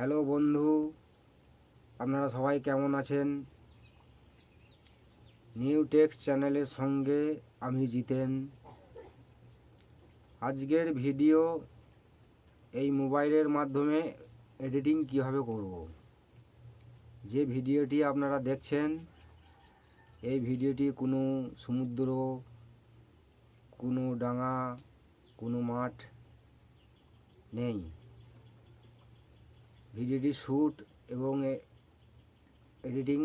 Hello বন্ধু, আপনারা সবাই কেমন আছেন? নিউ টেক্স চ্যানেলের সঙ্গে আমি জিতেন। আজকের ভিডিও এই মোবাইলের মাধ্যমে এডিটিং কিভাবে করব। যে ভিডিওটি আপনারা দেখছেন, এই ভিডিওটি কোনো সমুদ্র, কোনো ডাঙা, কোনো মাঠ নেই। ভিডিওটি শ্যুট এবং এডিটিং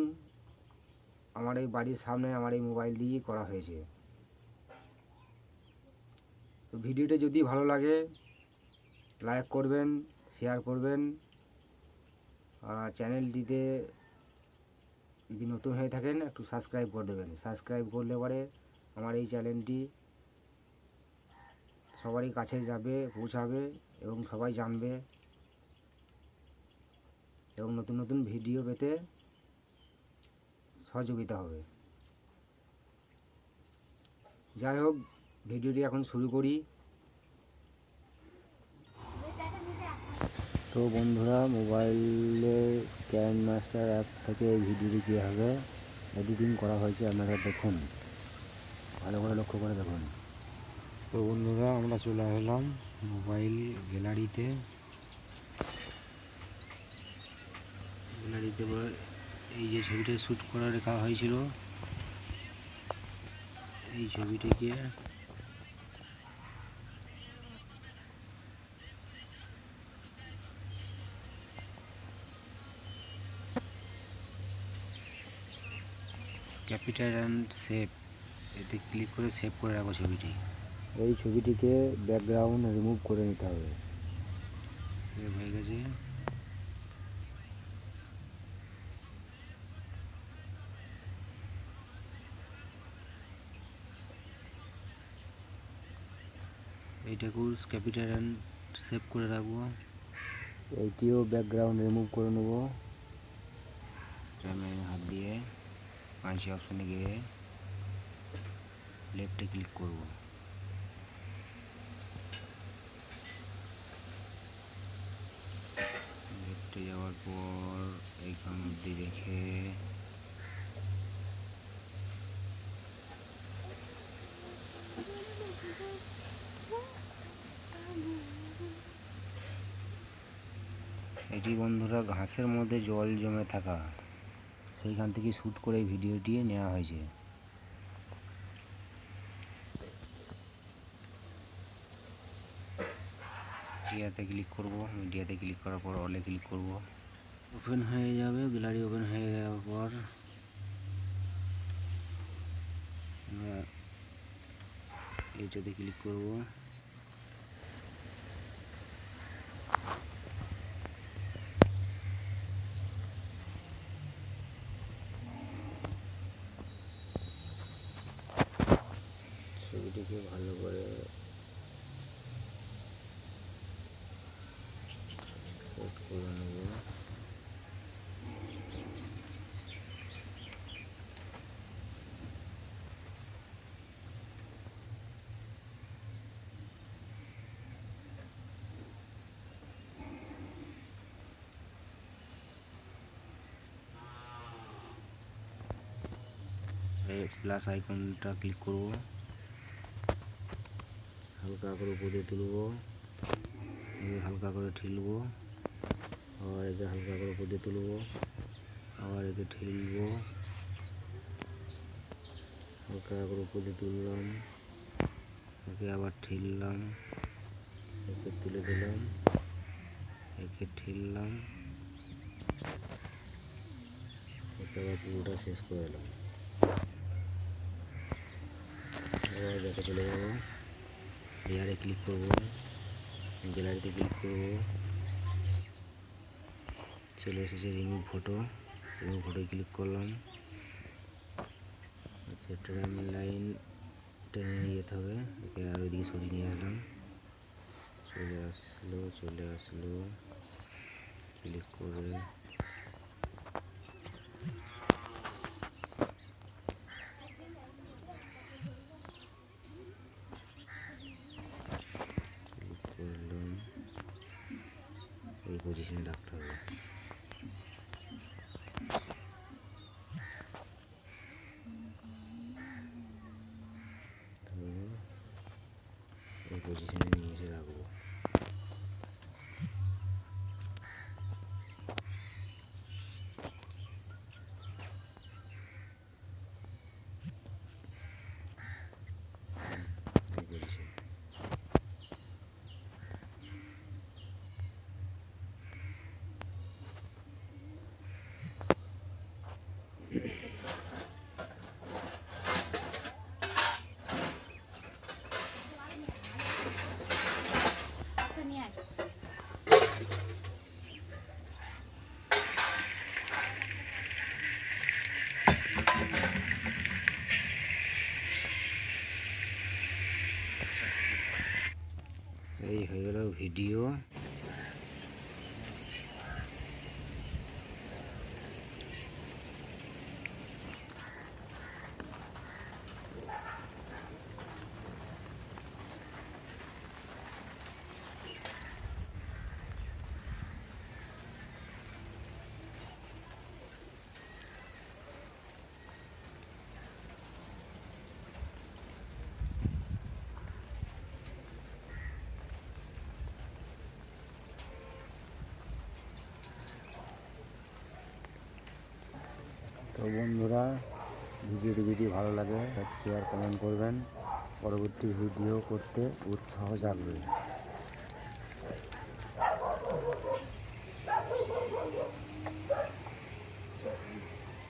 আমার এই বাড়ির সামনে আমার এই মোবাইল দিয়েই করা হয়েছে। তো ভিডিওটা যদি ভালো লাগে লাইক করবেন, শেয়ার করবেন, চ্যানেলটিতে যদি নতুন হয়ে থাকেন একটু সাবস্ক্রাইব করে দেবেন। সাবস্ক্রাইব করলে পরে আমার এই চ্যানেলটি সবারই কাছে যাবে, পৌঁছাবে এবং সবাই জানবে এবং নতুন নতুন ভিডিও পেতে সহযোগিতা হবে। যাই হোক, ভিডিওটি এখন শুরু করি। তো বন্ধুরা, মোবাইলে ক্যান মাস্টার অ্যাপ থেকে এই ভিডিওটি কীভাবে এডিটিং করা হয়েছে আপনারা দেখুন, ভালো করে লক্ষ্য করে দেখুন। তো বন্ধুরা, আমরা চলে আসলাম মোবাইল গ্যালারিতে। এই যে ছবিটা শ্যুট করা রেখা হয়েছিল, এই ছবিটিকে ক্যাপিটাল অ্যান্ড সেভ, এতে ক্লিক করে সেভ করে রাখো ছবিটি। এই ছবিটিকে ব্যাকগ্রাউন্ড রিমুভ করে নিতে হবে। সেভ হয়ে গেছে। এইটাকেও ক্যাপিটাল অ্যান্ড সেভ করে রাখবো। এইটিও ব্যাকগ্রাউন্ড রিমুভ করে নেব। আমি হাত দিয়ে কাঁচি অপশানে গিয়ে লেফটে ক্লিক করব। লেফটে যাওয়ার পর এইখান অব্দি রেখে এটি বন্ধুরা ঘাসের মধ্যে জল জমে থাকা, সেইখান থেকে শ্যুট করে এই ভিডিওটি নেওয়া হয়েছে। মিডিয়াতে ক্লিক করব। মিডিয়াতে ক্লিক করার পর অলে ক্লিক করব। ওপেন হয়ে যাবে, গ্যালারি ওপেন হয়ে যাওয়ার পর এইটাতে ক্লিক করব। ছবিটিকে ভালো করে সেট করে নেব। প্লাস আইকনটা ক্লিক করব, হালকা করে উপর দিয়ে তুলব, হালকা করে ঠেলবো, আবার একে হালকা করে উপর দিয়ে তুলব, আবার একে ঠেলবো, হালকা করে উপর দিয়ে তুললাম, একে আবার ঠেললাম, একে তুলে দিলাম, একে ঠেললাম, একে আবার পুরোটা শেষ করে দিলাম। আবার দেখে চলে যাবো, লেয়ারে ক্লিক করব, গ্যালারিতে ক্লিক করব, চলে এসেছে রিমুভ ফটো। রিমুভ ফটোয় ক্লিক করলাম। আচ্ছা, ট্রাম লাইন টেনে নিয়ে যেতে হবে, ওকে আর ওইদিকে সরিয়ে নিয়ে আসলাম। চলে আসলো, ক্লিক করে পজিশনে রাখতে হবে। এই পজিশনে নিয়ে এসে রাখবো। এই পজিশন। এই হয়ে গেল ভিডিও। তো বন্ধুরা, ভিডিওটি যদি ভালো লাগে শেয়ার কমেন্ট করবেন, পরবর্তী ভিডিও করতে উৎসাহ জাগবে।